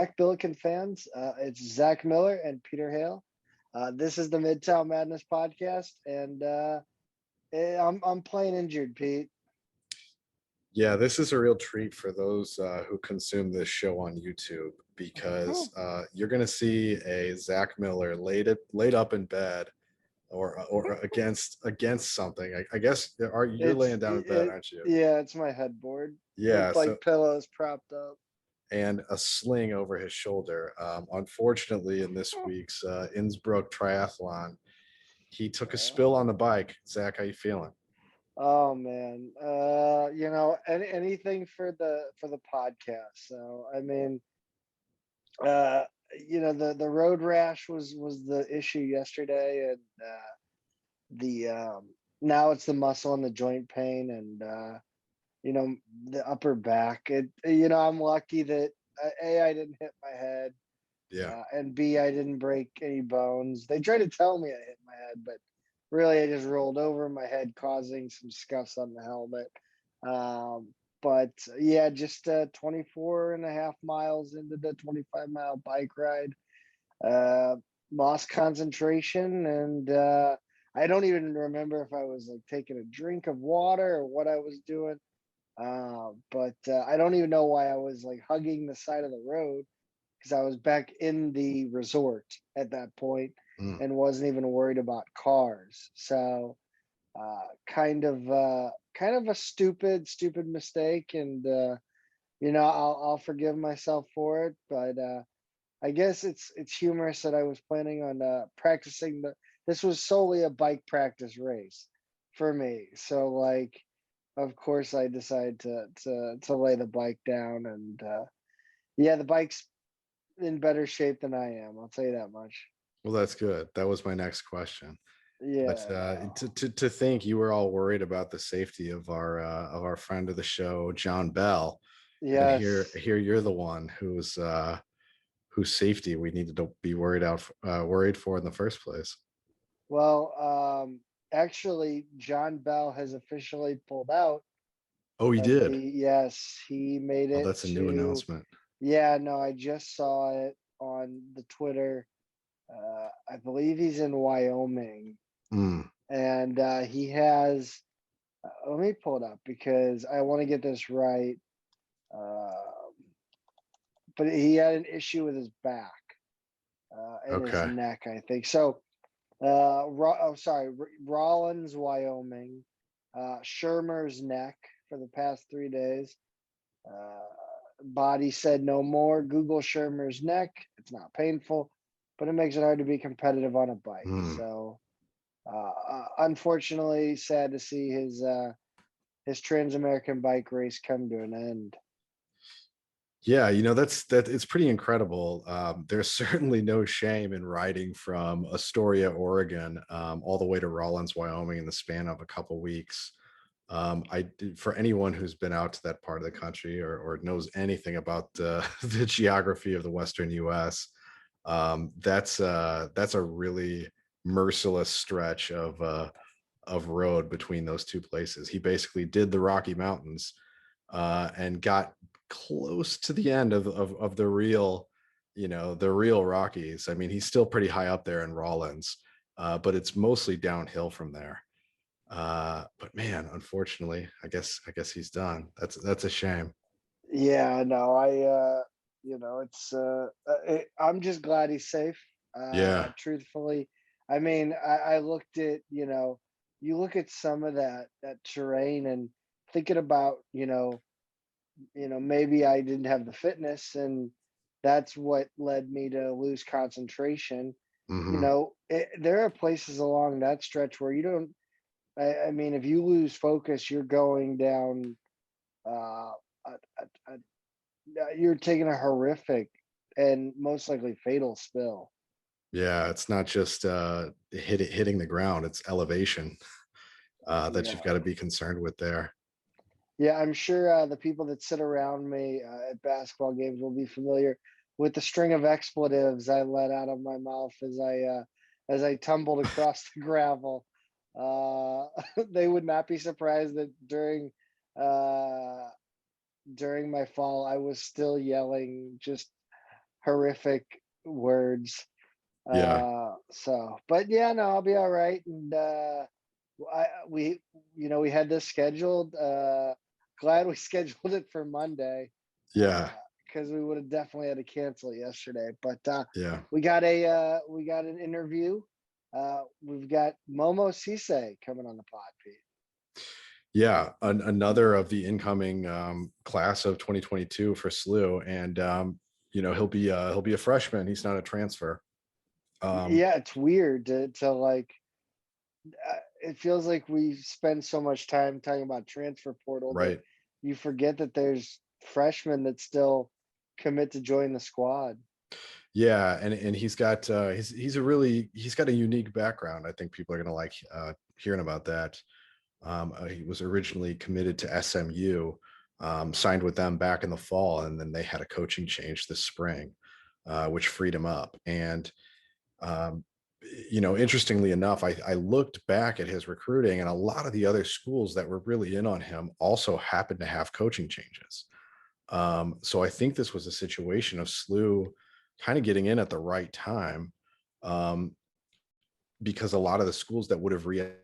back, Billiken fans. It's Zach Miller and Peter Hale. This is the Midtown Madness podcast, and I'm playing injured, Pete. Yeah, this is a real treat for those who consume this show on YouTube because you're going to see a Zach Miller laid up in bed or against something. I guess you're laying down in bed, aren't you? Yeah, it's my headboard. Yeah, with like pillows propped up. And a sling over his shoulder. Unfortunately, in this week's Innsbruck Triathlon, he took a spill on the bike. Zach, how you feeling? Oh man, anything for the podcast. So I mean, the road rash was the issue yesterday, and now it's the muscle and the joint pain, and the upper back. I'm lucky that I didn't hit my head. Yeah. And B, I didn't break any bones. They tried to tell me I hit my head, but really I just rolled over my head, causing some scuffs on the helmet. But yeah, just 24 and a half miles into the 25-mile bike ride, lost concentration, and I don't even remember if I was like taking a drink of water or what I was doing. But I don't even know why I was like hugging the side of the road, because I was back in the resort at that point and wasn't even worried about cars. So kind of a stupid mistake, and I'll forgive myself for it. But I guess it's humorous that I was planning on practicing this was solely a bike practice race for me. So like, of course I decided to lay the bike down, and yeah, the bike's in better shape than I am. I'll tell you that much. Well, that's good. That was my next question. Yeah. But to think you were all worried about the safety of our friend of the show, Jon Bell. Yes. And here you're the one whose safety we needed to be worried for in the first place. Well, actually, Jon Bell has officially pulled out. Oh, he did. Yes, he made it. Oh, that's a new announcement. Yeah, no, I just saw it on the Twitter. I believe he's in Wyoming, and he has. Let me pull it up because I want to get this right. But he had an issue with his back and his neck, I think. So, Rollins, Wyoming, Shermer's neck for the past 3 days. Body said no more. Google Shermer's neck. It's not painful, but it makes it hard to be competitive on a bike. So, unfortunately, sad to see his Trans-American bike race come to an end. Yeah, it's pretty incredible. There's certainly no shame in riding from Astoria, Oregon, all the way to Rollins, Wyoming in the span of a couple weeks. For anyone who's been out to that part of the country or knows anything about the geography of the Western U.S., that's a really merciless stretch of road between those two places. He basically did the Rocky Mountains and got close to the end of the real Rockies. I mean, he's still pretty high up there in Rollins, but it's mostly downhill from there. But man, unfortunately, I guess he's done. That's a shame. Yeah, no, I'm just glad he's safe. Yeah. Truthfully, I mean, I looked at, you look at some of that terrain and thinking about, maybe I didn't have the fitness, and that's what led me to lose concentration. There are places along that stretch where you don't. I mean, if you lose focus, you're going down. You're taking a horrific and most likely fatal spill. Yeah, it's not just hitting the ground; it's elevation that you've got to be concerned with there. Yeah, I'm sure the people that sit around me at basketball games will be familiar with the string of expletives I let out of my mouth as I tumbled across the gravel. They would not be surprised that during my fall, I was still yelling just horrific words. Yeah. But yeah, no, I'll be all right. And we we had this scheduled. Glad we scheduled it for Monday. Yeah. Because we would have definitely had to cancel it yesterday. But Yeah. we got an interview. We've got Momo Sise coming on the pod, Pete. Yeah, another of the incoming class of 2022 for SLU, and he'll be a freshman. He's not a transfer. Yeah, it's weird to like. It feels like we spend so much time talking about transfer portal that Right. you forget that there's freshmen that still commit to join the squad. Yeah, and he's got he's got a unique background. I think people are gonna like hearing about that. He was originally committed to SMU, signed with them back in the fall, and then they had a coaching change this spring, which freed him up. And um, interestingly enough, I looked back at his recruiting, and a lot of the other schools that were really in on him also happened to have coaching changes. So I think this was a situation of SLU kind of getting in at the right time, um, because a lot of the schools that would have recruiting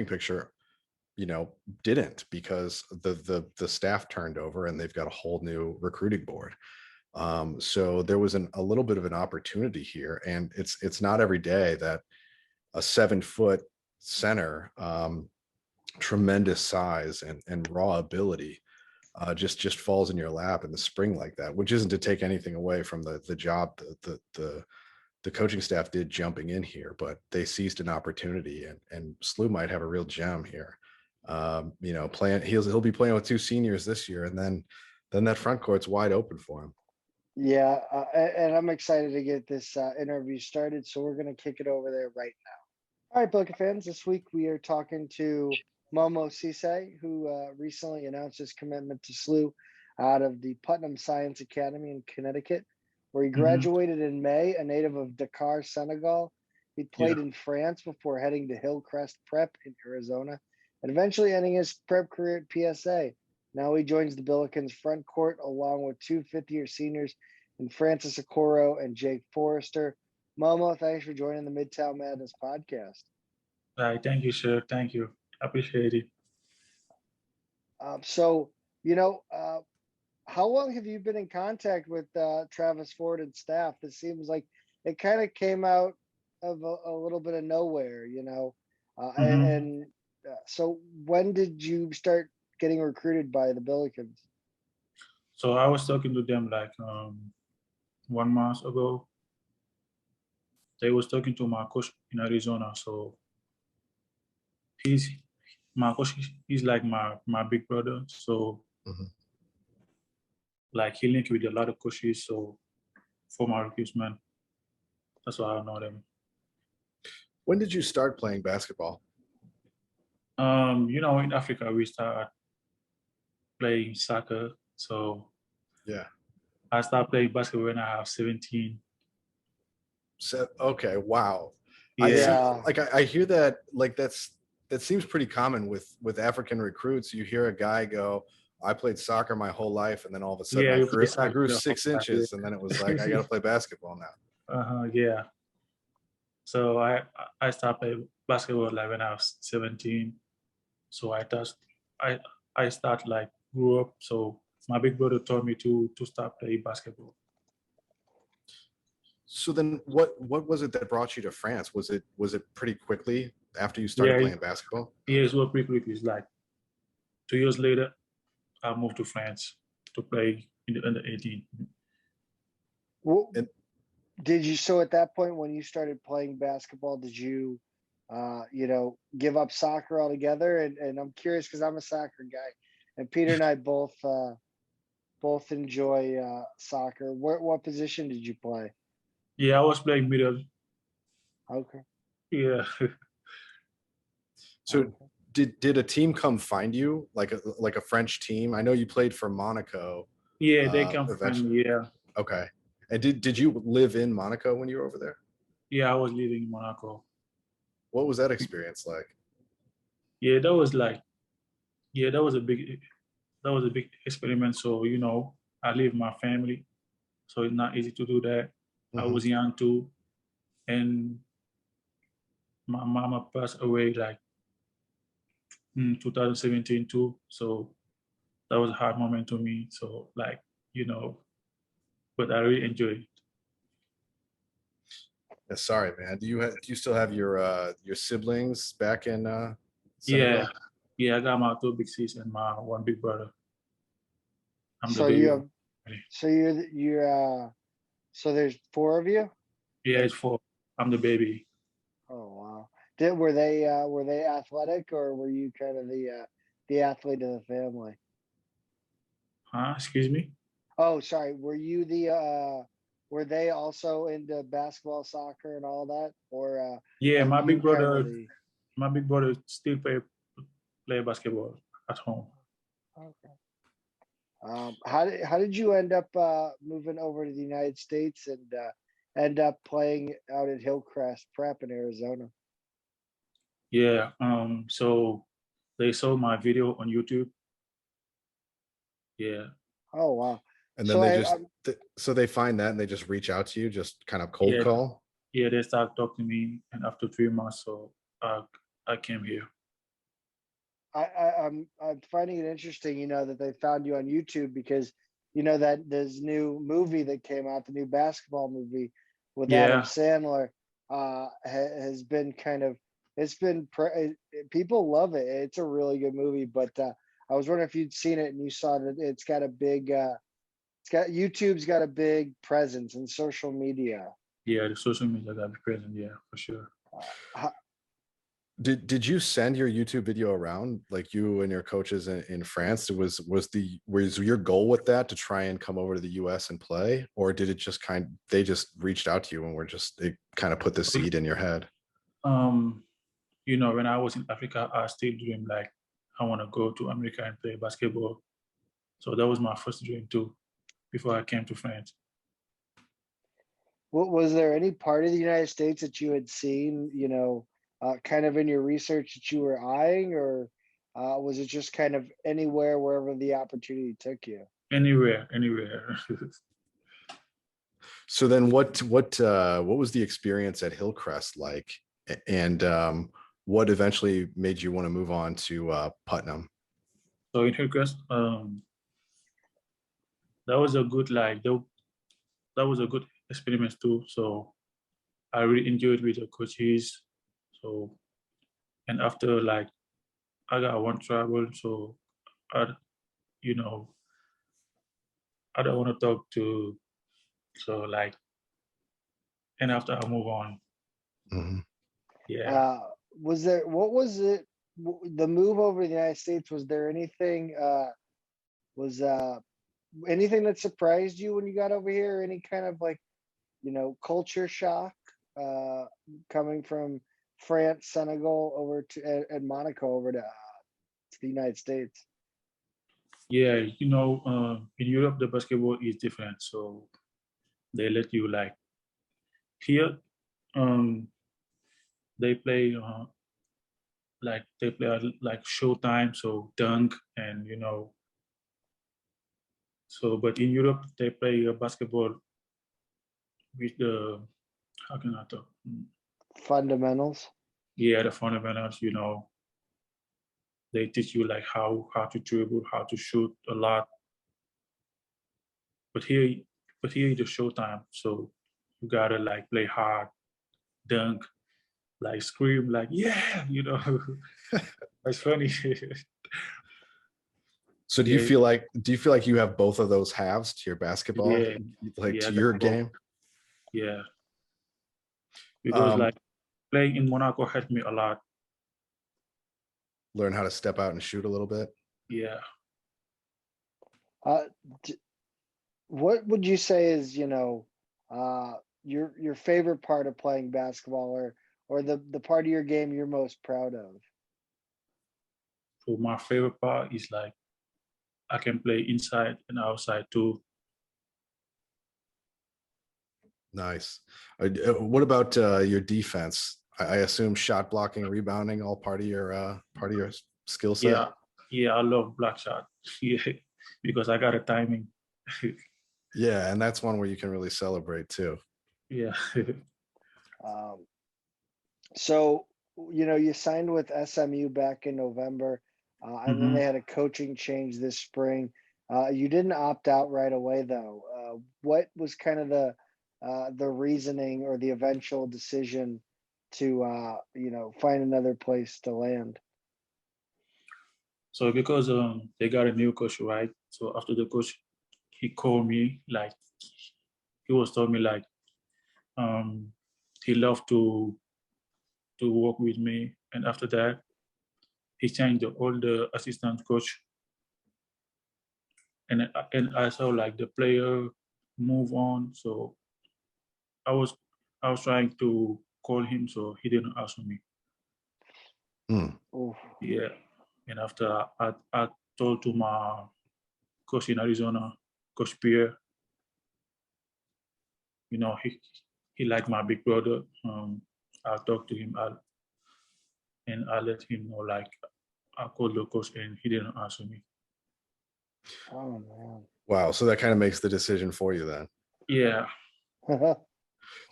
picture, didn't, because the staff turned over and they've got a whole new recruiting board. So there was a little bit of an opportunity here, and it's not every day that a 7-foot center, tremendous size and raw ability, just falls in your lap in the spring like that, which isn't to take anything away from the job the coaching staff did jumping in here, but they seized an opportunity, and SLU might have a real gem here. He'll be playing with 2 seniors this year, and then that front court's wide open for him. Yeah, and I'm excited to get this interview started. So we're going to kick it over there right now. All right, Billikens fans. This week we are talking to Momo Sise, who recently announced his commitment to SLU out of the Putnam Science Academy in Connecticut, where he graduated in May, a native of Dakar, Senegal. He played in France before heading to Hillcrest Prep in Arizona, and eventually ending his prep career at PSA. Now he joins the Billikens front court along with 2 fifth-year seniors in Francis Okoro and Jake Forrester. Momo, thanks for joining the Midtown Madness podcast. All right, thank you, sir. Thank you. I appreciate it. How long have you been in contact with Travis Ford and staff? This seems like it kind of came out of a little bit of nowhere, so when did you start getting recruited by the Billikens? So I was talking to them like 1 month ago. They was talking to my coach in Arizona. So my coach, he's like my big brother. So like he linked with a lot of coaches. So for my recruitment, that's why I know them. When did you start playing basketball? In Africa we start playing soccer. So yeah, I started playing basketball when I have 17. So okay, wow. Yeah. I hear that, like that seems pretty common with African recruits. You hear a guy go, I played soccer my whole life, and then all of a sudden I grew 6 inches, and then it was like I got to play basketball now. Yeah. So I started playing basketball like when I was 17. So I start like grew up. So my big brother told me to start playing basketball. So then what was it that brought you to France? Was it pretty quickly after you started playing basketball? Yeah, it was pretty quickly. It's like 2 years later, I moved to France to play in the under 18. Well, so at that point when you started playing basketball, did you give up soccer altogether? And I'm curious because I'm a soccer guy, and Peter and I both enjoy soccer. What position did you play? Yeah, I was playing middle. Okay. Yeah. So did a team come find you, like a French team? I know you played for Monaco. Yeah, they come find me. Yeah. Okay. And did you live in Monaco when you were over there? Yeah, I was living in Monaco. What was that experience like? Yeah, that was a big experiment. So I live with my family. so it's not easy to do that. I Mhm. was young too, and my mama passed away like in 2017 too. So that was a hard moment to me. So like, but I really enjoyed it. Yeah, sorry, man. Do you still have your siblings back in Yeah, Senegal? yeah, I got my two big sis and my one big brother. I'm the So you baby. have, so there's four of you? Yeah, it's four. I'm the baby. Oh wow. Were they athletic, or were you kind of the athlete of the family? Huh? Excuse me? Oh, sorry. Were they also into basketball, soccer, and all that, or Yeah, were my you big kind of brother, the? my big brother still play basketball at home. Okay. How did you end up moving over to the United States and end up playing out at Hillcrest Prep in Arizona? Yeah. So they saw my video on YouTube. Yeah. Oh wow. And then So they I, just so they find that and they just reach out to you, just kind of cold Yeah. call. Yeah. They start talking to me, and after 3 months, so I came here. I'm finding it interesting, that they found you on YouTube because that this new movie that came out, the new basketball movie with Adam Yeah. Sandler, has been kind of people love it. It's a really good movie, but I was wondering if you'd seen it and you saw that it's got a big YouTube's got a big presence in social media. Yeah. The social media got to be present. Yeah, for sure. How, Did you send your YouTube video around, like you and your coaches in France? Was your goal with that to try and come over to the US and play, or did it just they just reached out to you and it kind of put the seed in your head? Um, when I was in Africa, I still dream like I want to go to America and play basketball. So that was my first dream too, before I came to France. was there any part of the United States that you had seen, kind of in your research that you were eyeing, or was it just kind of anywhere, wherever the opportunity took you? Anywhere, anywhere. So then what was the experience at Hillcrest like? And what eventually made you want to move on to Putnam? So in Hillcrest, that was a good that was a good experiment too. So I really enjoyed with the coaches. So and after like I got one travel, so I you know I don't want to talk to so like and after I move on. Mhm. Yeah. What was it? The move over to the United States, was there was anything that surprised you when you got over here? Any kind of like, culture shock uh, coming from France, Senegal over to and Monaco over to the United States? Yeah, in Europe the basketball is different. So they let you like here, um, they play like they play at like showtime, so dunk and so but in Europe they play basketball with the how can I talk? Fundamentals. Yeah, the fundamentals, they teach you like how to dribble, how to shoot a lot. But here but here it's showtime, so you gotta like play hard, dunk, like scream like yeah, It's funny. So Yeah, do you feel like you have both of those halves to your basketball, yeah, like yeah, to I your got both. game? Yeah, because Um, like playing in Monaco helped me a lot. Learn how to step out and shoot a little bit. Yeah. Uh, what would you say is, your favorite part of playing basketball, or the part of your game you're most proud of? So my favorite part is like I can play inside and outside too. Nice. What about your defense? I assume shot blocking, rebounding, all part of your skill set. Yeah, yeah, I love black shot. Yeah, because I got a timing. Yeah, and that's one where you can really celebrate too. Yeah. Um, so, you signed with SMU back in November, and then Mhm. they had a coaching change this spring. You didn't opt out right away, though. What was kind of the reasoning or the eventual decision to find another place to land? So because they got a new coach, right? So after the coach, he called me like he was told me like um he loved to work with me, and after that he changed all the assistant coach, and I saw like the player move on. So I was I was trying to call him, so he didn't answer me. Hmm. Oof. Yeah, and after I told to my coach in Arizona, Coach Pierre, he like my big brother. I talked to him, and I let him know like I called the coach and he didn't answer me. Oh Wow. So that kind of makes the decision for you then. Yeah. man.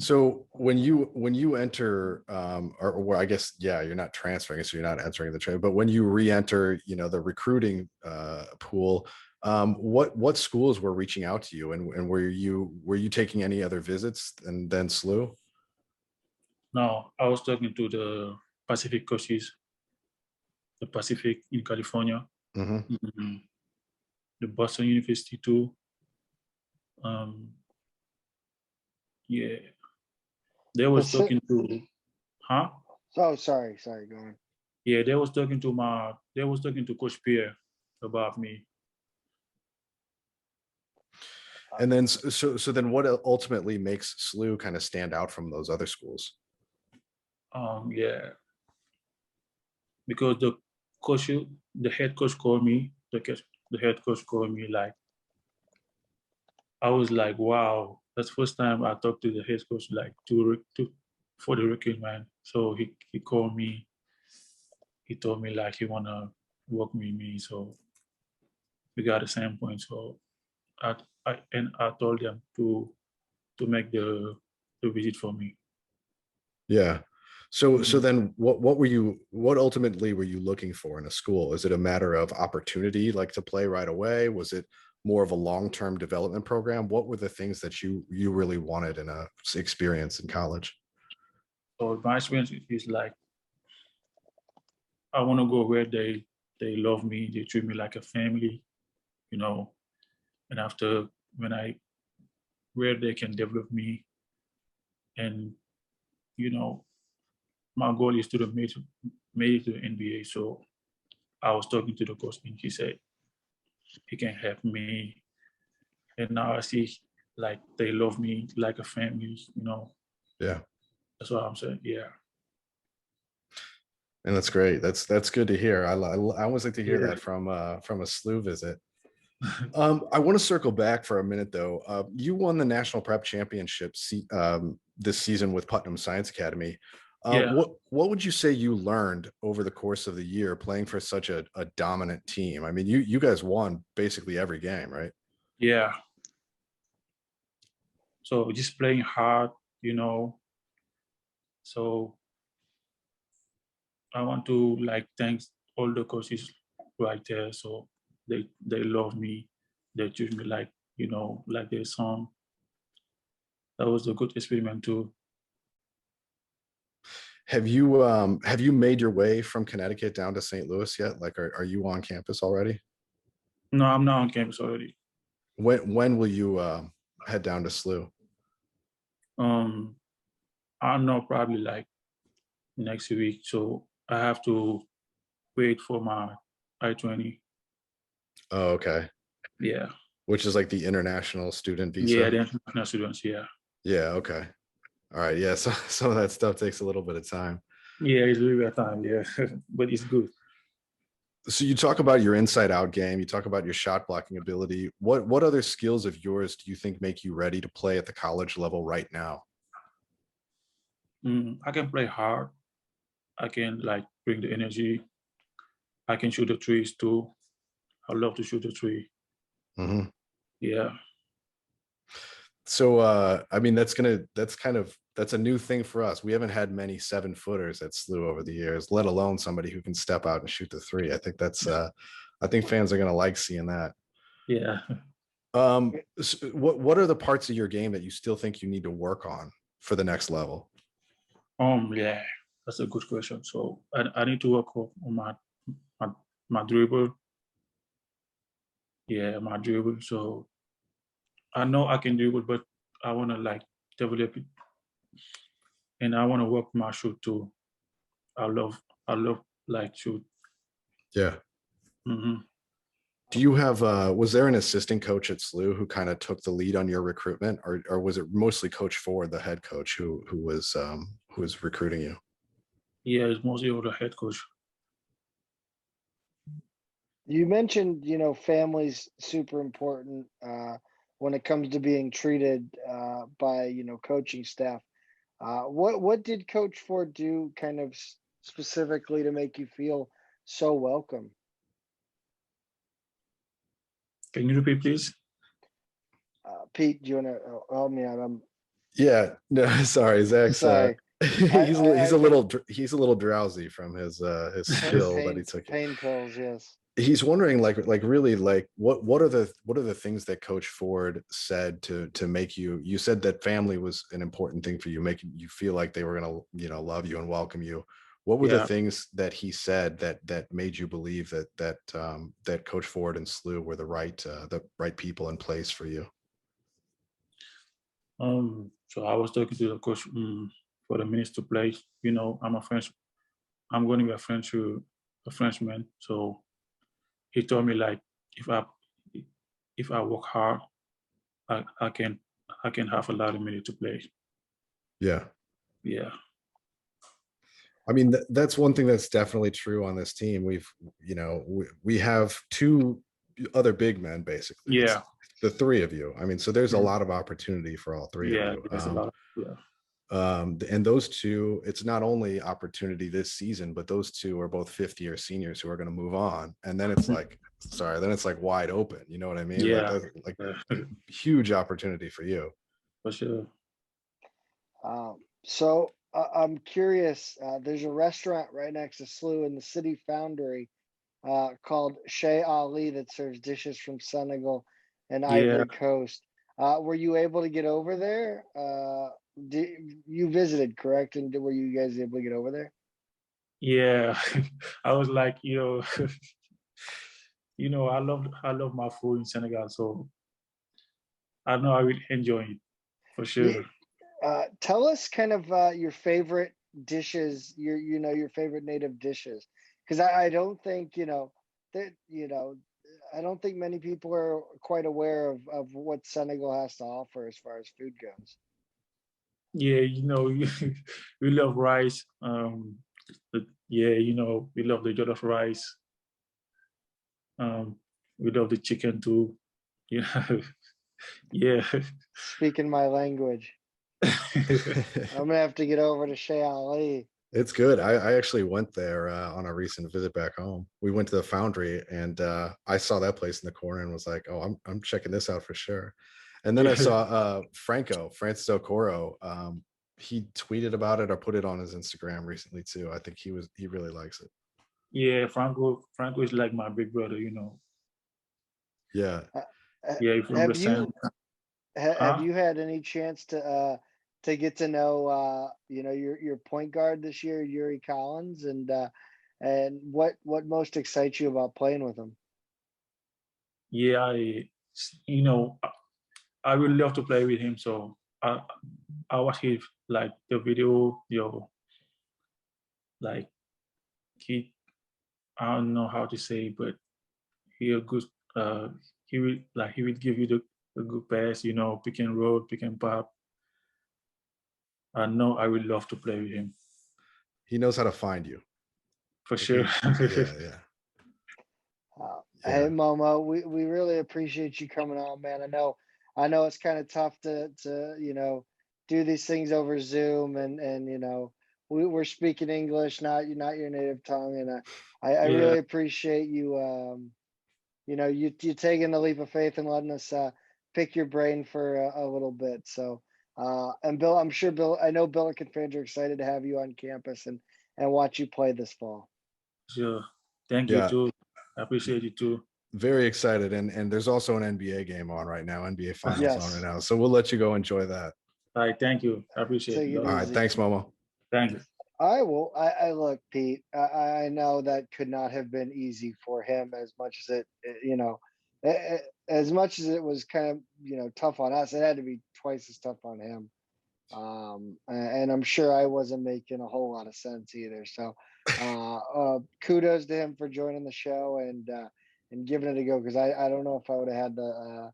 So when you enter, or well, I guess yeah, you're not transferring, so you're not entering the trade. But when you re-enter, the recruiting pool, what schools were reaching out to you, and were you taking any other visits and then SLU? No, I was talking to the Pacific coaches, the Pacific in California, Hmm. mhm, the Boston University too. Um, yeah, they was Paci- talking to, huh? oh, sorry, go on. Yeah, they was talking to Coach Pierre about me. And then so then what ultimately makes SLU kind of stand out from those other schools? Yeah, because the head coach called me, the head coach called me like I was like, wow, that's the first time I talked to the head coach like for the recruitment. So he called me. He told me like he wanna work with me. So we got the same point. So I told them to make the visit for me. Yeah. So Mhm. then what ultimately were you looking for in a school? Is it a matter of opportunity, like to play right away? Was it more of a long-term development program? What were the things that you really wanted in a experience in college? So my experience is like I want to go where they love me, they treat me like a family, you know. And after when I where they can develop me, and you know, my goal is to make it to the NBA. So I was talking to the coach, and he said he can help me. And now I see like they love me like a family, you know. Yeah. That's what I'm saying. Yeah. And that's great. That's good to hear. I always like to hear Yeah. that from a SLU visit. I want to circle back for a minute though. You won the national prep championship this season with Putnam Science Academy. Yeah. What would you say you learned over the course of the year playing for such a dominant team? I mean, you guys won basically every game, right? Yeah. So just playing hard, you know. So I want to like thank all the coaches right there. So they love me. They treat me like, like their son. That was a good experiment too. Have you made your way from Connecticut down to St. Louis yet? Like, are you on campus already? No, I'm not on campus already. When will you head down to SLU? Um, I know probably like next week. So I have to wait for my I-20. Oh, okay. Yeah. Which is like the international student Yeah, visa. the international students, yeah. Yeah, okay. All right. Yeah, so some of that stuff takes a little bit of time. Yeah, it's a little bit of time, yeah. But it's good. So you talk about your inside out game, you talk about your shot blocking ability. What other skills of yours do you think make you ready to play at the college level right now? I can play hard. I can like bring the energy. I can shoot the threes too. I love to shoot the three. Hmm. Yeah. So I mean that's a new thing for us. We haven't had many 7-footers at SLU over the years, let alone somebody who can step out and shoot the three. I think that's I think fans are gonna like seeing that. Yeah. What are the parts of your game that you still think you need to work on for the next level? Yeah, that's a good question. So I need to work on my my dribble. Yeah, my dribble. So I know I can dribble, but I want to like develop it, and I want to work my shoot too. I love like shoot. Yeah. Hmm. Do you have was there an assistant coach at SLU who kind of took the lead on your recruitment, or was it mostly Coach Ford, the head coach, who was recruiting you? Yeah, it's mostly over the head coach. You mentioned, family's super important when it comes to being treated by, coaching staff. What did Coach Ford do kind of specifically to make you feel so welcome? Can you repeat, please? Pete, do you want to help me out? Yeah, no, sorry, Zach's Sorry. he's a little drowsy from his pill that he took. Pain pills, yes. He's wondering like really like what are the things that Coach Ford said to make you said that family was an important thing for you, making you feel like they were going to love you and welcome you. What were the things that he said that made you believe that Coach Ford and SLU were the right people in place for you? So I was talking to the coach for the minutes to play. I'm going to be a Frenchman. So he told me like if I work hard, I can have a lot of minutes to play. Yeah. Yeah. I mean, that's one thing that's definitely true on this team. We have two other big men, basically. Yeah. It's the three of you. I mean, so there's a lot of opportunity for all three of you. There's a lot. And those two, it's not only opportunity this season, but those two are both fifth-year seniors who are going to move on. And then it's like, wide open. You know what I mean? Yeah. Like huge opportunity for you. For sure. So I'm curious. There's a restaurant right next to SLU in the City Foundry called Chez Ali that serves dishes from Senegal and Ivory Coast. Were you able to get over there? You visited, correct? And were you guys able to get over there? Yeah, I was like, I love my food in Senegal, so I know I will enjoy it for sure. Tell us kind of your favorite dishes, your favorite native dishes, because I don't think that I don't think many people are quite aware of what Senegal has to offer as far as food goes. Yeah, we love rice. We love the jollof rice. We love the chicken too. Yeah. Speaking my language. I'm gonna have to get over to Chez Ali. It's good. I actually went there on a recent visit back home. We went to the Foundry, and I saw that place in the corner and was like, "Oh, I'm checking this out for sure." And then I saw Francis Okoro. He tweeted about it or put it on his Instagram recently too. I think he really likes it. Yeah, Franco is like my big brother. Yeah. Yeah, from the same. Have you had any chance to get to know your point guard this year, Yuri Collins, and what most excites you about playing with him? Yeah, I would love to play with him. So I watch his like the video, like I don't know how to say, but he a good he will give you the good pass, pick and roll, pick and pop. I know I would love to play with him. He knows how to find you. For sure. Yeah. Hey Momo, we really appreciate you coming on, man. I know it's kind of tough to do these things over Zoom, and we're speaking English, not your native tongue, and I really appreciate you you taking the leap of faith and letting us pick your brain for a little bit. So, and Bill, I'm sure Bill, I know Billiken fans are excited to have you on campus and watch you play this fall. Sure. Thank you Yeah. too. I appreciate you too. Very excited. And there's also an NBA game on right now, NBA finals Yes. on right now. So we'll let you go enjoy that. All right. Thank you. I appreciate Take it. it All right. easy. Thanks, Momo. Thank you. I will. I look, Pete. I know that could not have been easy for him as much as as much as it was kind of tough on us. It had to be twice as tough on him. And I'm sure I wasn't making a whole lot of sense either. So, kudos to him for joining the show and giving it a go, because I don't know if I would have had the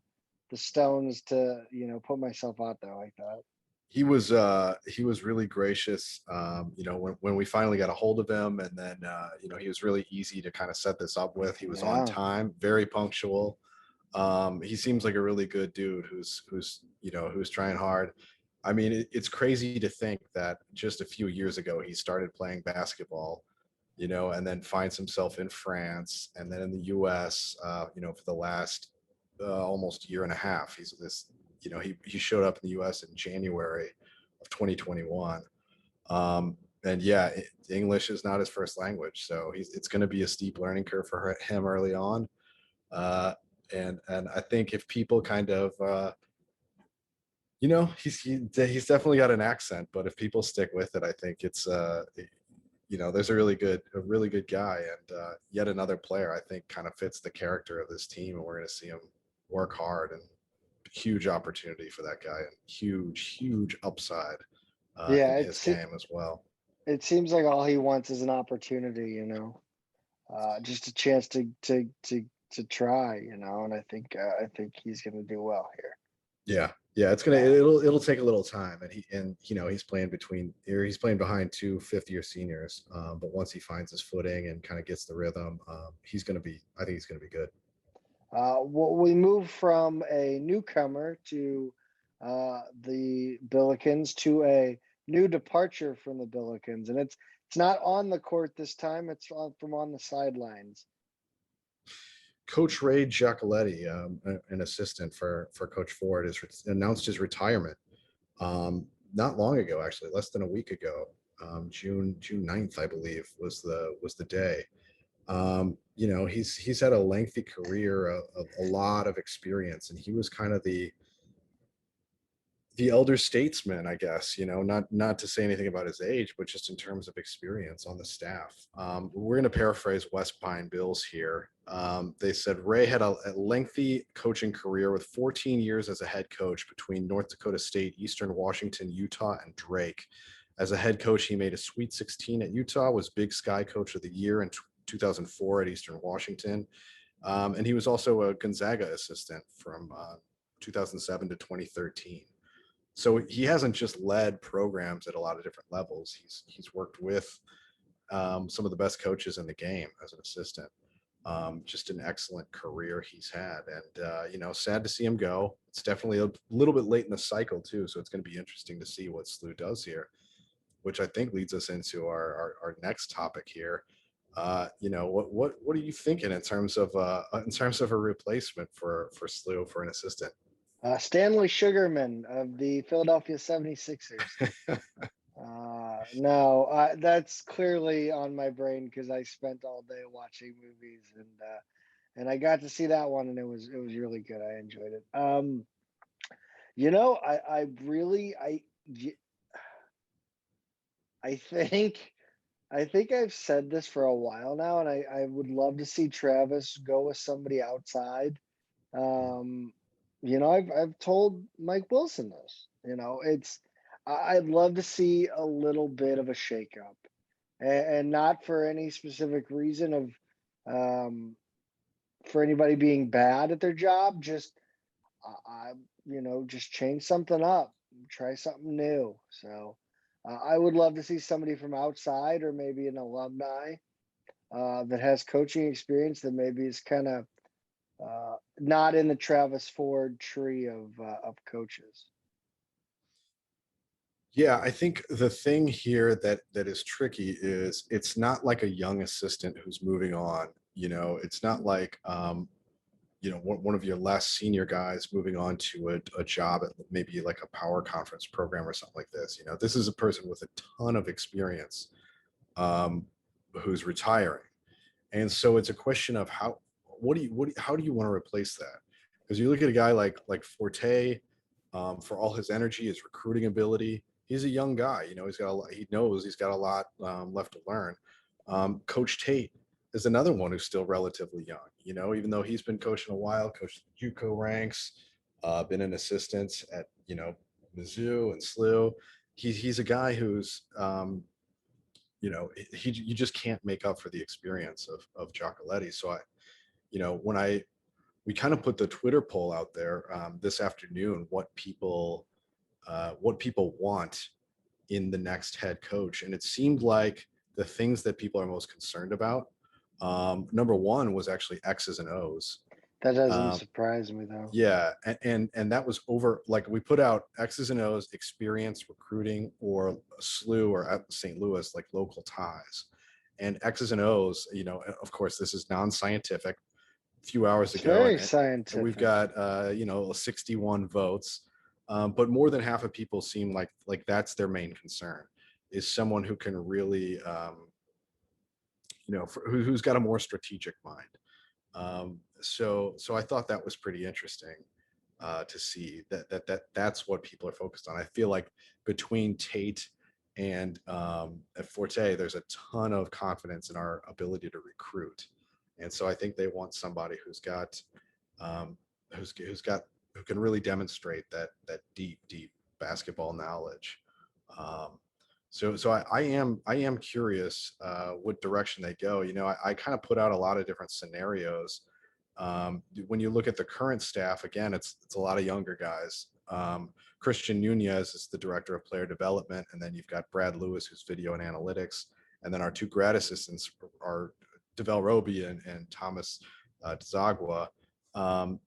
stones to put myself out there like that. He was really gracious, when we finally got a hold of him, and then he was really easy to kind of set this up with. He was on time, very punctual. He seems like a really good dude who's trying hard. I mean, it's crazy to think that just a few years ago he started playing basketball, and then finds himself in France and then in the US, for the last almost year and a half. He's this, he showed up in the US in January of 2021. And yeah, English is not his first language. So it's going to be a steep learning curve for him early on. And I think if people kind of, he's definitely got an accent, but if people stick with it, I think it's, there's a really good guy, and yet another player I think kind of fits the character of this team, and we're going to see him work hard, and huge opportunity for that guy, and huge upside in his game as well. It seems like all he wants is an opportunity, just a chance to try, and I think he's going to do well here. Yeah, it'll take a little time, and he's playing behind two fifth-year seniors, but once he finds his footing and kind of gets the rhythm, I think he's going to be good. We move from a newcomer to the Billikens to a new departure from the Billikens, and it's not on the court this time. It's from on the sidelines. Coach Ray Giacoletti, an assistant for Coach Ford, has announced his retirement not long ago, actually, less than a week ago. June 9th, I believe, was the day. He's had a lengthy career of a lot of experience, and he was kind of the elder statesman, I guess, not to say anything about his age, but just in terms of experience on the staff. We're going to paraphrase West Pine Bills here. They said Ray had a lengthy coaching career with 14 years as a head coach between North Dakota State, Eastern Washington, Utah, and Drake. As a head coach, he made a Sweet 16 at Utah, was Big Sky Coach of the Year in 2004 at Eastern Washington. And he was also a Gonzaga assistant from 2007 to 2013. So he hasn't just led programs at a lot of different levels. He's worked with some of the best coaches in the game as an assistant. Just an excellent career he's had, and sad to see him go. It's definitely a little bit late in the cycle too, so it's going to be interesting to see what SLU does here, which I think leads us into our next topic here. What are you thinking in terms of a replacement for SLU for an assistant? Stanley Sugarman of the Philadelphia 76ers. No, that's clearly on my brain because I spent all day watching movies, and I got to see that one, and it was really good. I enjoyed it. I think I've said this for a while now, and I would love to see Travis go with somebody outside. I've told Mike Wilson this. I'd love to see a little bit of a shakeup, and not for any specific reason of for anybody being bad at their job. Just just change something up, try something new. So I would love to see somebody from outside, or maybe an alumni that has coaching experience that maybe is kind of not in the Travis Ford tree of coaches. Yeah, I think the thing here that is tricky is it's not like a young assistant who's moving on. It's not like one of your less senior guys moving on to a job at maybe like a power conference program or something like this. This is a person with a ton of experience, who's retiring. And so it's a question of how do you want to replace that? Because you look at a guy like Forte, for all his energy, his recruiting ability, he's a young guy. He knows he's got a lot left to learn. Coach Tate is another one who's still relatively young. Even though he's been coaching a while, coached JUCO ranks, been an assistant at Mizzou and SLU. He's a guy who's you just can't make up for the experience of Giacoletti. So we kind of put the Twitter poll out there this afternoon, what people want in the next head coach. And it seemed like the things that people are most concerned about, number one was actually X's and O's. That doesn't surprise me though. Yeah. And that was over, like we put out X's and O's, experience, recruiting, or SLU or at St. Louis, like local ties. And X's and O's, of course, this is non-scientific. A few hours ago, Very and scientific. we've got 61 votes, but more than half of people seem like that's their main concern, is someone who can really who's got a more strategic mind. So I thought that was pretty interesting to see that's what people are focused on. I feel like between Tate and Forte, there's a ton of confidence in our ability to recruit. And so I think they want somebody who can really demonstrate that deep basketball knowledge. So I am curious what direction they go. I kind of put out a lot of different scenarios. When you look at the current staff, again, it's a lot of younger guys. Christian Nunez is the director of player development, and then you've got Brad Lewis, who's video and analytics, and then our two grad assistants are Devel Roby and Thomas Dzagwa.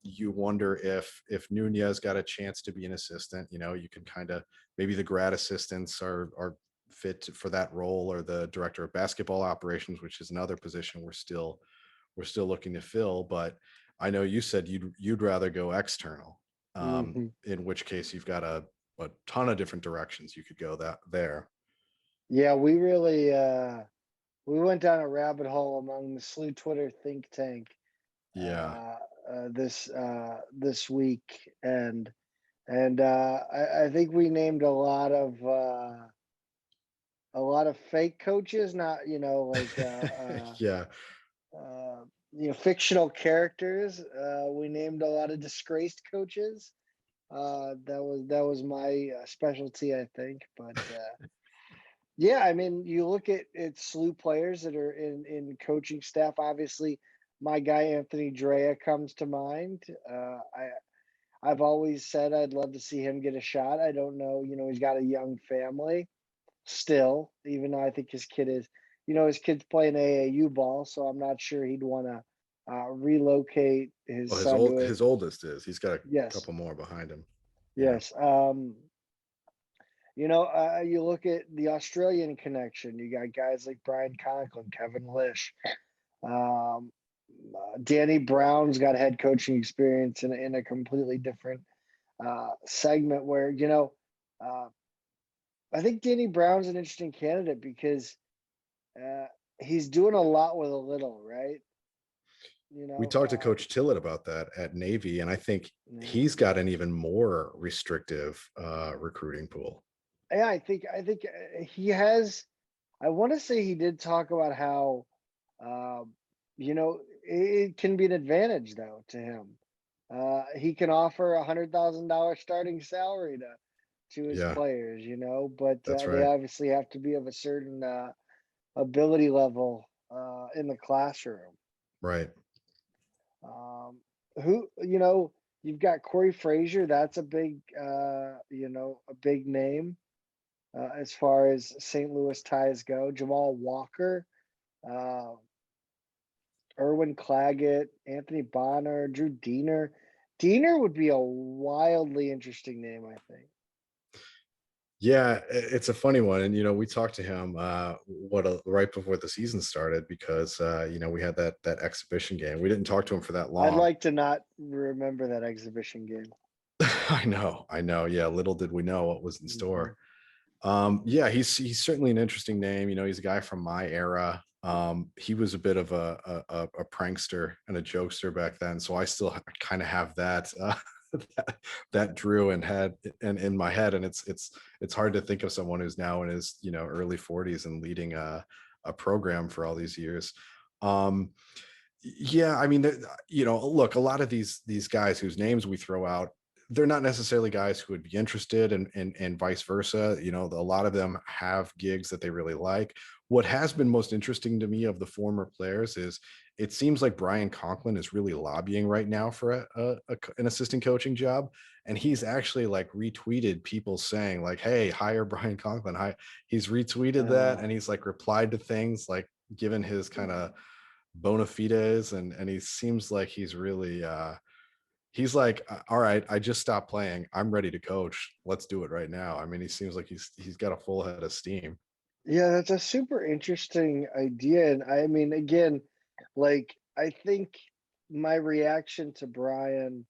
You wonder if Nunez got a chance to be an assistant. You can kind of, maybe the grad assistants are fit for that role, or the director of basketball operations, which is another position we're still looking to fill. But I know you said you'd rather go external, in which case you've got a ton of different directions you could go there. Yeah, we really we went down a rabbit hole among the SLU Twitter think tank. Yeah. This week, and I think we named a lot of fake coaches, not Yeah. Fictional characters. We named a lot of disgraced coaches. That was my specialty, I think. But yeah, I mean, you look at SLU players that are in coaching staff. Obviously, my guy Anthony Drea comes to mind. I've always said I'd love to see him get a shot. I don't know, he's got a young family still, even though I think his kid's playing AAU ball, so I'm not sure he'd want to relocate his son. His oldest is. He's got a couple more behind him. Yes. You look at the Australian connection. You got guys like Brian Conklin, Kevin Lish. Danny Brown's got head coaching experience in a completely different segment where, I think Danny Brown's an interesting candidate because he's doing a lot with a little, right? We talked to Coach Tillett about that at Navy, and I think he's got an even more restrictive recruiting pool. Yeah, I think he has. I want to say he did talk about how, it can be an advantage though to him. He can offer $100,000 starting salary to his players, but they obviously have to be of a certain ability level in the classroom. Right. You've got Corey Frazier. That's a big, a big name as far as St. Louis ties go. Jamal Walker, Erwin Claggett, Anthony Bonner, Drew Diener. Diener would be a wildly interesting name, I think. Yeah, it's a funny one, and we talked to him right before the season started because we had that exhibition game. We didn't talk to him for that I'd long. like to not remember that exhibition game. I know. Yeah, little did we know what was in store. Mhm. Yeah, he's certainly an interesting name. He's a guy from my era. He was a bit of a prankster and a jokester back then, so I still kind of have that that drew and had and in my head, and it's hard to think of someone who's now in his early 40s and leading a program for all these years. Um, yeah, I mean, look, a lot of these guys whose names we throw out, they're not necessarily guys who would be interested, and vice versa. A lot of them have gigs that they really like. What has been most interesting to me of the former players is it seems like Brian Conklin is really lobbying right now for an assistant coaching job, and he's actually like retweeted people saying like, "Hey, hire Brian Conklin." He's retweeted that, and he's like replied to things like given his kind of bona fides, and he seems like he's really he's like, all right, I just stopped playing, I'm ready to coach, let's do it right now. I mean, he seems like he's got a full head of steam. Yeah, that's a super interesting idea. And I mean, again, like, I think my reaction to Brian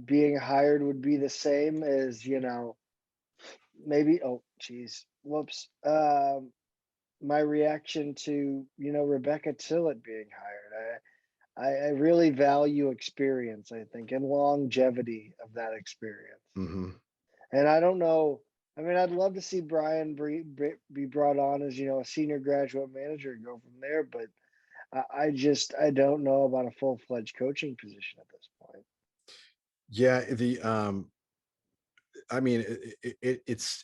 being hired would be the same as, maybe, oh, geez, whoops. My reaction to, Rebecca Tillett being hired. I really value experience, I think, and longevity of that experience. Hmm. And I don't know. I mean, I'd love to see Brian be brought on as, a senior graduate manager and go from there. But I don't know about a full-fledged coaching position at this point. Yeah, I mean, it's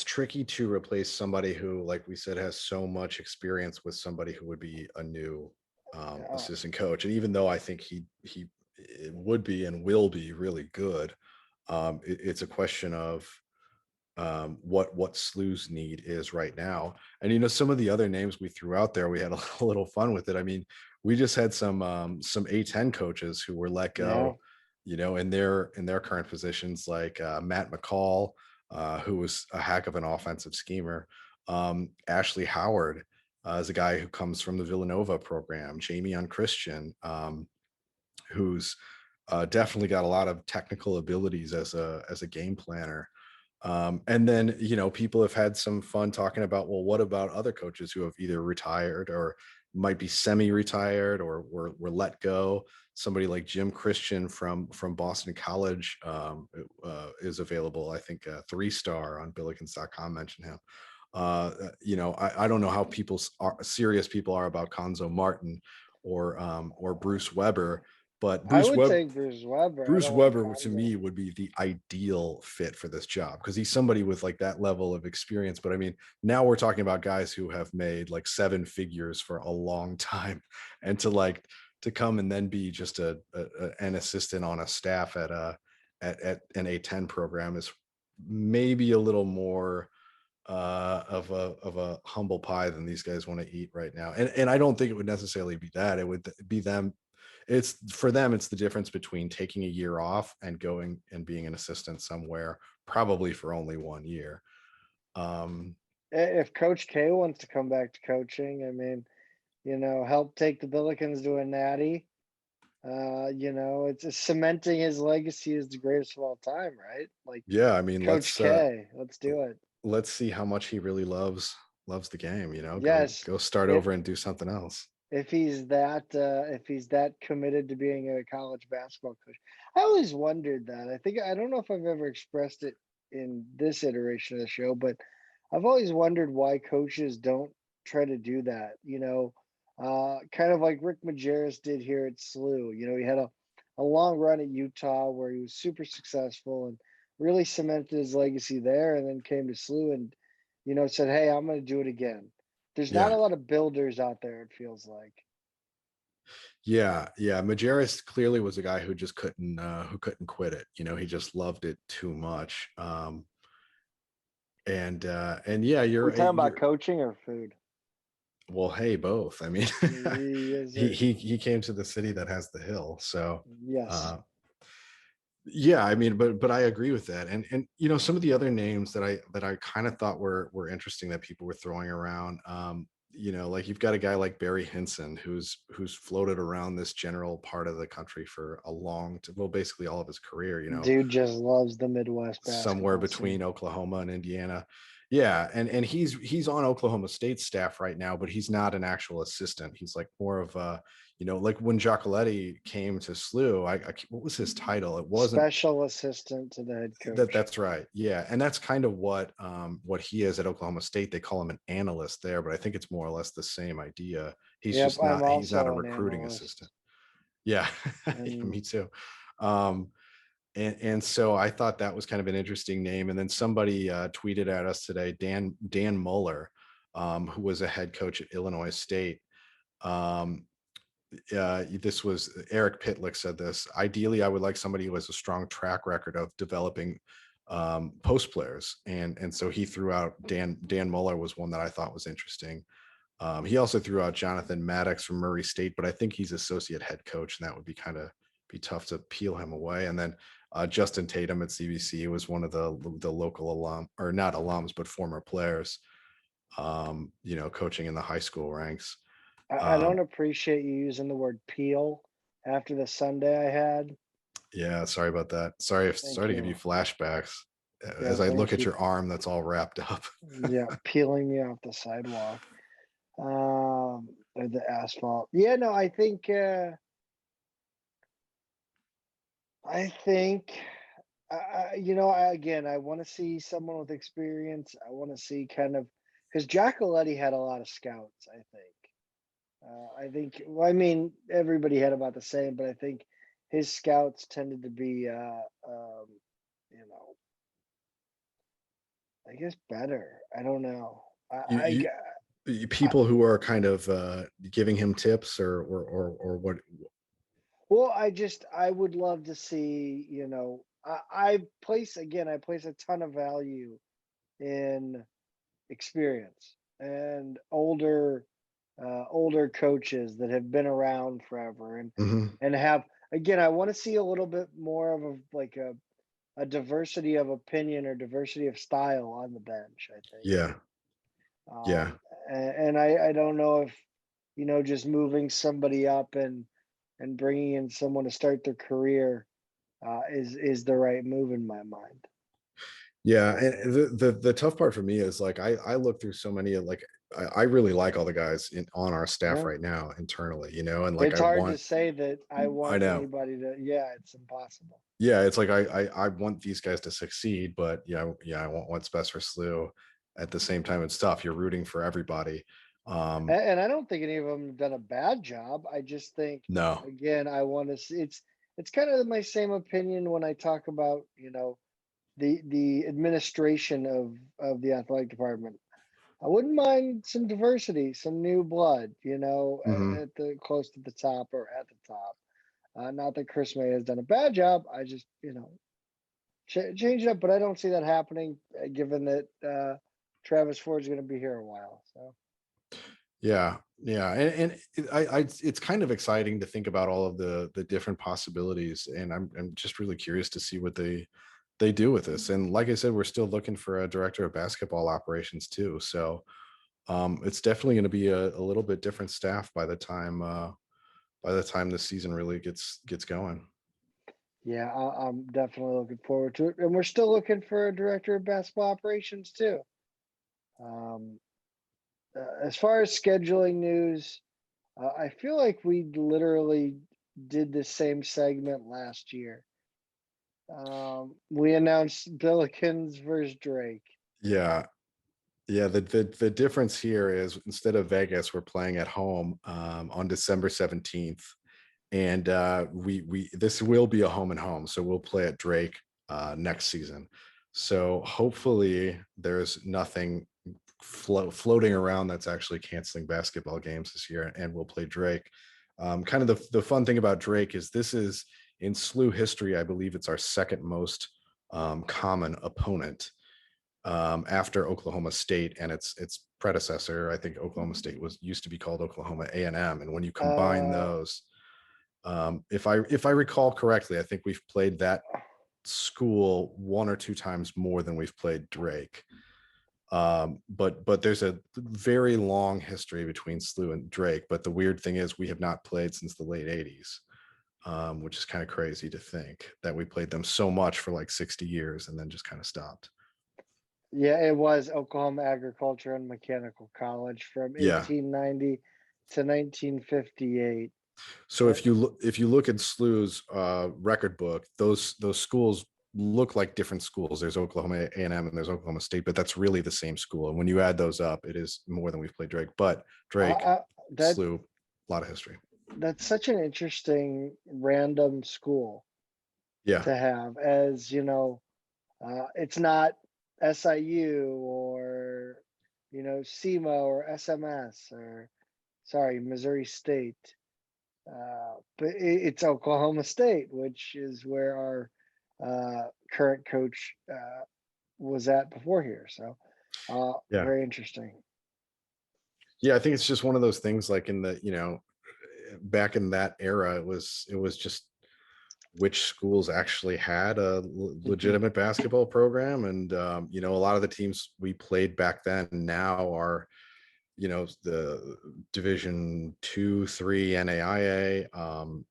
tricky to replace somebody who, like we said, has so much experience with somebody who would be a new Yeah. assistant coach. And even though I think he would be and will be really good, it's a question of what SLU's need is right now. And some of the other names we threw out there, we had a little fun with it. I mean, we just had some A10 coaches who were let Yeah. go, in their current positions, like Matt McCall, who was a heck of an offensive schemer. Ashley Howard is a guy who comes from the Villanova program. Jamie Unchristian, who's definitely got a lot of technical abilities as a game planner. And then, people have had some fun talking about, well, what about other coaches who have either retired or might be semi-retired or were let go? Somebody like Jim Christian from Boston College is available. I think 3-star on Billikens.com mentioned him. I don't know how serious people are about Konzo Martin or Bruce Weber, but I would take Bruce Weber. I Bruce don't like Weber to Conzo. me would be the ideal fit for this job because he's somebody with like that level of experience. But I mean, now we're talking about guys who have made like 7 figures for a long time, and to come and then be just an assistant on a staff at an A10 program is maybe a little more of a humble pie than these guys want to eat right now. And I don't think it would necessarily be that. It would be them. It's for them, it's the difference between taking a year off and going and being an assistant somewhere, probably for only 1 year. If Coach K wants to come back to coaching, I mean, help take the Billikens to a natty. It's cementing his legacy as the greatest of all time, right? Like Yeah, I mean, Coach K, let's do it. let's see how much he really loves the game. Yes, Go start if over and do something else. if he's that committed to being a college basketball coach. I always wondered that. I don't know if I've ever expressed it in this iteration of the show, but I've always wondered why coaches don't try to do that. Kind of like Rick Majerus did here at SLU. He had a long run at Utah where he was super successful and really cemented his legacy there, and then came to SLU and said, "Hey, I'm going to do it again." There's not a Yeah, lot of builders out there, it feels like. yeah. Majerus clearly was a guy who just who couldn't quit it. He just loved it too much. And yeah, We're talking about coaching or food? well, hey, both. I mean, Yes, sir. he came to the city that has the hill, so Yes. uh Yeah, I mean, but I agree with that. And you know, some of the other names that I kind of thought were interesting that people were throwing around. You know, like you've got a guy like Barry Henson who's floated around this general part of the country for a well, basically all of his career, you know, Dude just loves the Midwest somewhere basketball between scene. Oklahoma and Indiana. Yeah, and he's on Oklahoma State staff right now, but he's not an actual assistant. He's like more of a, you know, like when Giacoletti came to SLU, what was his title? It wasn't Special assistant to the head that. coach. That's right. Yeah, and that's kind of what he is at Oklahoma State. They call him an analyst there, but I think it's more or less the same idea. Yep, I'm He's not a also an recruiting assistant. analyst. Yeah, And me too. Um, and so I thought that was kind of an interesting name. And then somebody tweeted at us today, Dan Muller, who was a head coach at Illinois State. This was Eric Pitlick said this. Ideally, I would like somebody who has a strong track record of developing post players, and so he threw out Dan Muller was one that I thought was interesting. He also threw out Jonathan Maddox from Murray State, but I think he's associate head coach, and that would be tough to peel him away. And then Justin Tatum at CBC was one of the local or not alums, but former players, you know, coaching in the high school ranks. I don't appreciate you using the word peel after the Sunday I had. Yeah, sorry about that. Sorry Thank to give you you. flashbacks Yeah, as I look thank at you. your arm that's all wrapped up. Yeah, peeling me off the sidewalk. Or the asphalt. Yeah, no, I think you know, again, I want to see someone with experience. I want to see kind of because Giacoletti had a lot of scouts. I think. Well, I mean, everybody had about the same, but I think his scouts tended to be, you know, I guess better. I don't know. You, people who are kind of giving him tips or what. Well, I would love to see, you know, I place a ton of value in experience and older coaches that have been around forever Mhm. and have again, I want to see a little bit more of a diversity of opinion or diversity of style on the bench, I think. Yeah, yeah. Um, and I don't know if, you know, just moving somebody up and bringing in someone to start their career is the right move in my mind. Yeah, and the tough part for me is like I look through so many of like I really like all the guys on our staff Yeah. right now internally, you know, and like It's I hard to want say that I I want know. anybody to, yeah, it's impossible. Yeah, it's like I want these guys to succeed, but yeah, I want what's best for SLU. At the same time, it's tough. You're rooting for everybody. And I don't think any of them have done a bad job. I just think, No. again, I want to see it's kind of my same opinion when I talk about, you know, the administration of the athletic department. I wouldn't mind some diversity, some new blood, you know, Hmm. at the close to the top or at the top. Not that Chris May has done a bad job. I just, you know, change it up, but I don't see that happening given that Travis Ford's going to be here a while. So Yeah, yeah, and it's kind of exciting to think about all of the different possibilities, and I'm just really curious to see what they do with this. And like I said, we're still looking for a director of basketball operations too. So it's definitely going to be a little bit different staff by the time the season really gets going. yeah, I'm definitely looking forward to it, and we're still looking for a director of basketball operations too. Um, as far as scheduling news, I feel like we literally did the same segment last year. We announced Billikens versus Drake. Yeah, yeah. The difference here is instead of Vegas, we're playing at home on December 17th. And we this will be a home and home, so we'll play at Drake next season. So hopefully there's nothing floating around that's actually canceling basketball games this year, and we'll play Drake. Kind of the fun thing about Drake is this is in SLU history, I believe it's our second most common opponent after Oklahoma State and its predecessor. I think Oklahoma State was used to be called Oklahoma A&M, and when you combine Uh, those, if I recall correctly, I think we've played that school 1 or 2 times more than we've played Drake. But there's a very long history between SLU and Drake. But the weird thing is we have not played since the late 80s, which is kind of crazy to think that we played them so much for like 60 years and then just kind of stopped. Yeah, it was Oklahoma Agriculture and Mechanical College from Yeah. 1890 to 1958. So if you look at SLU's record book, those schools look like different schools. There's Oklahoma A&M and there's Oklahoma State, but that's really the same school. And when you add those up, it is more than we've played Drake. But Drake, SLU, a lot of history. That's such an interesting random school Yeah. to have, as you know, it's not SIU or SEMO or SMS or Missouri State, but it's Oklahoma State, which is where our current coach was at before here. So Yeah. very interesting. Yeah, I think it's just one of those things like in the, back in that era, it was just which schools actually had a legitimate basketball program. And, a lot of the teams we played back then now are, the Division 2, 3 NAIA.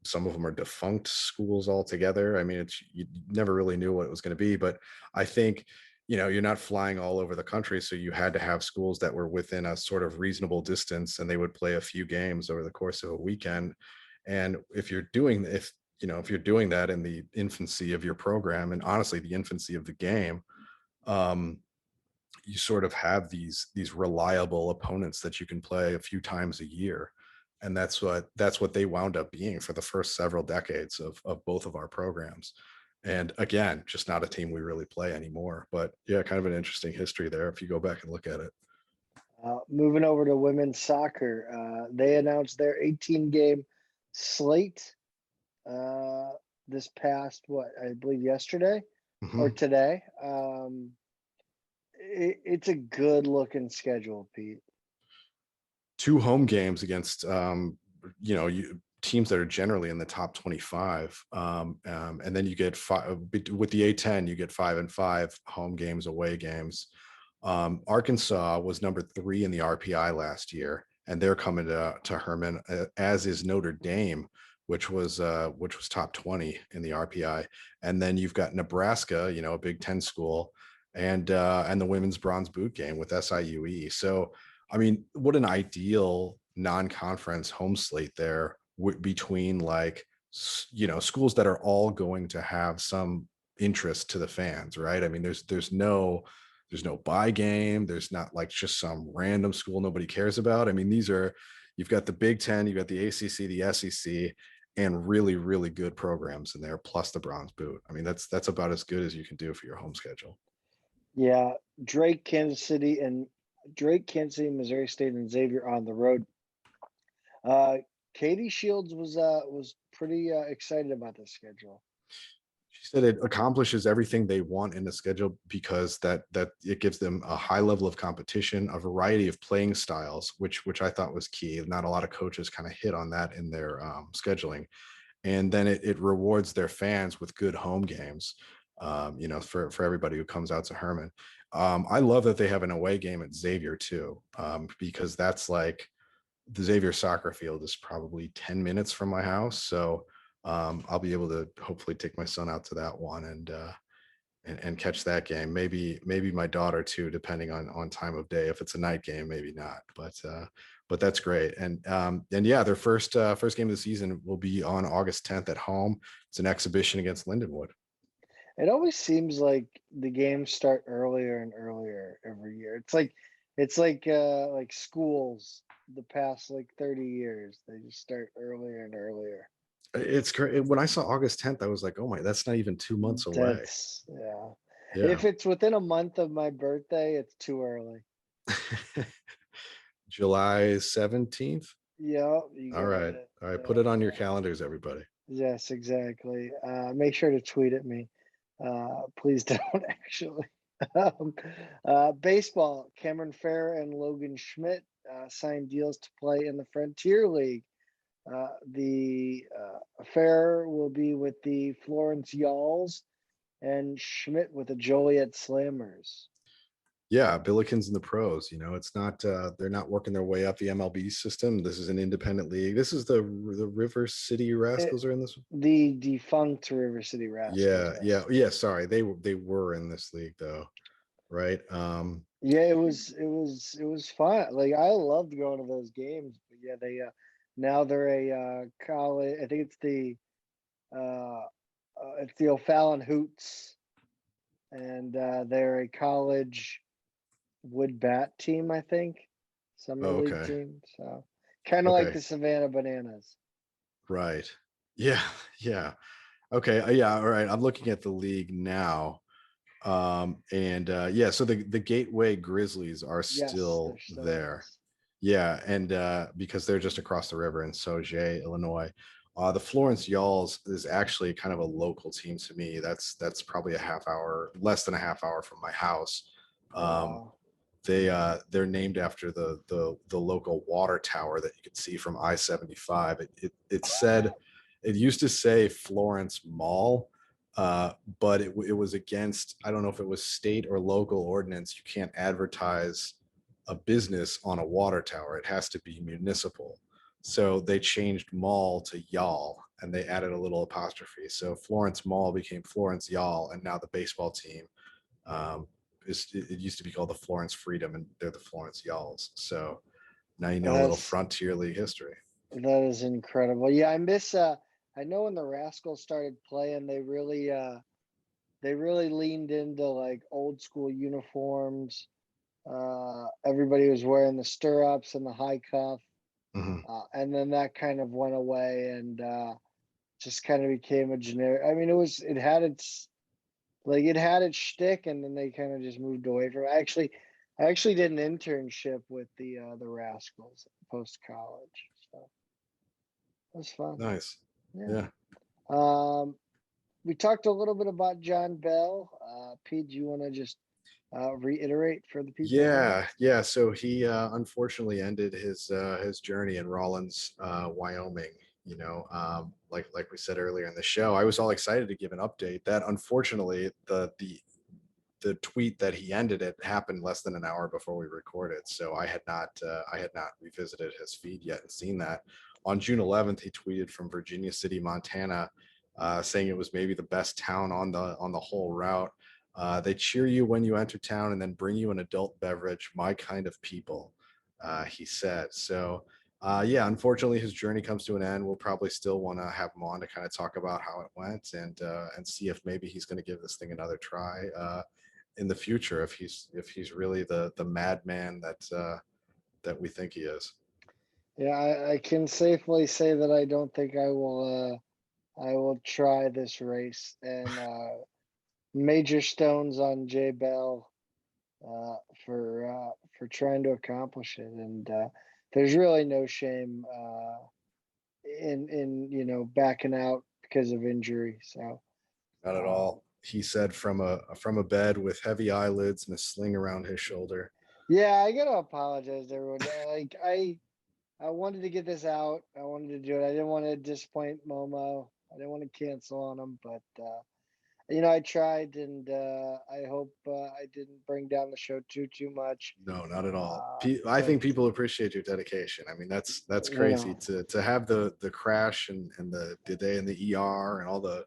Some of them are defunct schools altogether. I mean, you never really knew what it was going to be, but I think, you're not flying all over the country. So you had to have schools that were within a sort of reasonable distance and they would play a few games over the course of a weekend. And if you're doing that in the infancy of your program, and honestly, the infancy of the game, you sort of have these reliable opponents that you can play a few times a year. And that's what they wound up being for the first several decades of both of our programs. And again, just not a team we really play anymore. But yeah, kind of an interesting history there if you go back and look at it. Moving over to women's soccer, they announced their 18-game slate this past, I believe yesterday or today. It's a good looking schedule, Pete. 2 home games against teams that are generally in the top 25, and then you get 5 with the A10. You get 5 and 5 home games, away games. Arkansas was number 3 in the RPI last year, and they're coming to Herman, as is Notre Dame, which was top 20 in the RPI. And then you've got Nebraska, a Big Ten school, and the women's bronze boot game with SIUE. So, I mean, what an ideal non-conference home slate there between schools that are all going to have some interest to the fans, right? I mean, there's no bye game. There's not like just some random school nobody cares about. I mean, you've got the Big Ten, you've got the ACC, the SEC, and really, really good programs in there, plus the bronze boot. I mean, that's about as good as you can do for your home schedule. Yeah, Drake, Kansas City, Missouri State, and Xavier on the road. Katie Shields was pretty excited about this schedule. She said it accomplishes everything they want in the schedule because that it gives them a high level of competition, a variety of playing styles, which I thought was key. Not a lot of coaches kind of hit on that in their scheduling. And then it rewards their fans with good home games, for everybody who comes out to Herman. I love that they have an away game at Xavier too, because that's like the Xavier soccer field is probably 10 minutes from my house. So I'll be able to hopefully take my son out to that one and catch that game. Maybe my daughter too, depending on time of day. If it's a night game, maybe not. But that's great. And yeah, their first game of the season will be on August 10th at home. It's an exhibition against Lindenwood. It always seems like the games start earlier and earlier every year. It's like schools the past 30 years. They just start earlier and earlier. It's great. When I saw August 10th, I was like, oh my, that's not even 2 months away. Yeah. If it's within a month of my birthday, it's too early. July 17th. Yeah. All right. Put it on your calendars, everybody. Yes, exactly. Make sure to tweet at me. Please don't actually. Baseball, Cameron Fair and Logan Schmidt signed deals to play in the Frontier League. The Fair will be with the Florence Yalls, and Schmidt with the Joliet Slammers. Yeah, Billikens in the pros. It's not they're not working their way up the MLB system. This is an independent league. This is the River City Rascals are in this one. The defunct River City Rascals. Yeah. Sorry, they were in this league though, right? Yeah, it was fun. Like I loved going to those games. But yeah, they now they're a college. I think it's the O'Fallon Hoots, and they're a college wood bat team. I think summer league Okay. team. So kind of like Okay. the Savannah Bananas. Right. Yeah. Okay. Yeah. All right. I'm looking at the league now. And yeah, so the Gateway Grizzlies are Yes, still they're still there. is. Yeah, and because they're just across the river in Sauget, Illinois. The Florence Yalls is actually kind of a local team to me. That's probably less than a half hour from my house. Wow. They're named after the local water tower that you can see from I-75. It used to say Florence Mall, but it was against, I don't know if it was state or local ordinance. You can't advertise a business on a water tower. It has to be municipal. So they changed mall to y'all, and they added a little apostrophe. So Florence Mall became Florence Y'all, and now the baseball team it used to be called the Florence Freedom, and they're the Florence Y'alls. So now you know a little Frontier League history. That is incredible. Yeah, I miss. I know when the Rascals started playing, they really leaned into like old school uniforms. Everybody was wearing the stirrups and the high cuff, and then that kind of went away and just kind of became a generic. I mean, it had its shtick, and then they kind of just moved away from it. I actually did an internship with the Rascals post college, so it was fun. Nice. Yeah. Yeah. We talked a little bit about Jon Bell. Pete, do you want to just reiterate for the people? Yeah. So he unfortunately ended his journey in Rawlins, Wyoming. Like we said earlier in the show, I was all excited to give an update. That unfortunately, the tweet that he ended it happened less than an hour before we recorded. So I had not revisited his feed yet and seen that. On June 11th, he tweeted from Virginia City, Montana, saying it was maybe the best town on the whole route. They cheer you when you enter town and then bring you an adult beverage, my kind of people, he said. So yeah, unfortunately, his journey comes to an end. We'll probably still want to have him on to kind of talk about how it went and see if maybe he's going to give this thing another try in the future, if he's really the madman that we think he is. Yeah, I can safely say that I don't think I will try this race, and major stones on J Bell for trying to accomplish it. And there's really no shame in backing out because of injury. So not at all. He said from a bed with heavy eyelids and a sling around his shoulder. Yeah, I gotta apologize to everyone. Like I wanted to get this out. I wanted to do it. I didn't want to disappoint Momo. I didn't want to cancel on him, but I tried, and I hope I didn't bring down the show too much. No, not at all. I think people appreciate your dedication. I mean, that's crazy to have the crash and the day in the ER and all the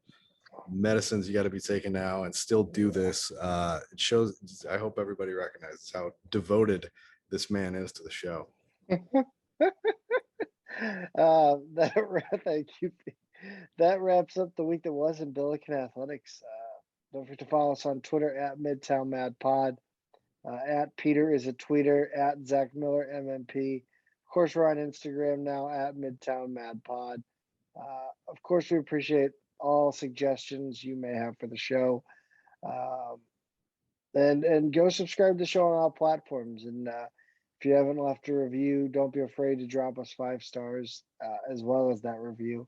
medicines you got to be taking now and still do this. It shows. I hope everybody recognizes how devoted this man is to the show. Thank you. That wraps up the week that was in Billiken Athletics. Don't forget to follow us on Twitter at Midtown Mad Pod. At Peter is a tweeter, at Zach Miller MMP. Of course, we're on Instagram now at Midtown Mad Pod. Of course, we appreciate all suggestions you may have for the show. And go subscribe to the show on all platforms. And if you haven't left a review, don't be afraid to drop us 5 stars as well as that review.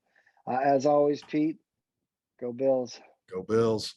As always, Pete, go Bills. Go Bills.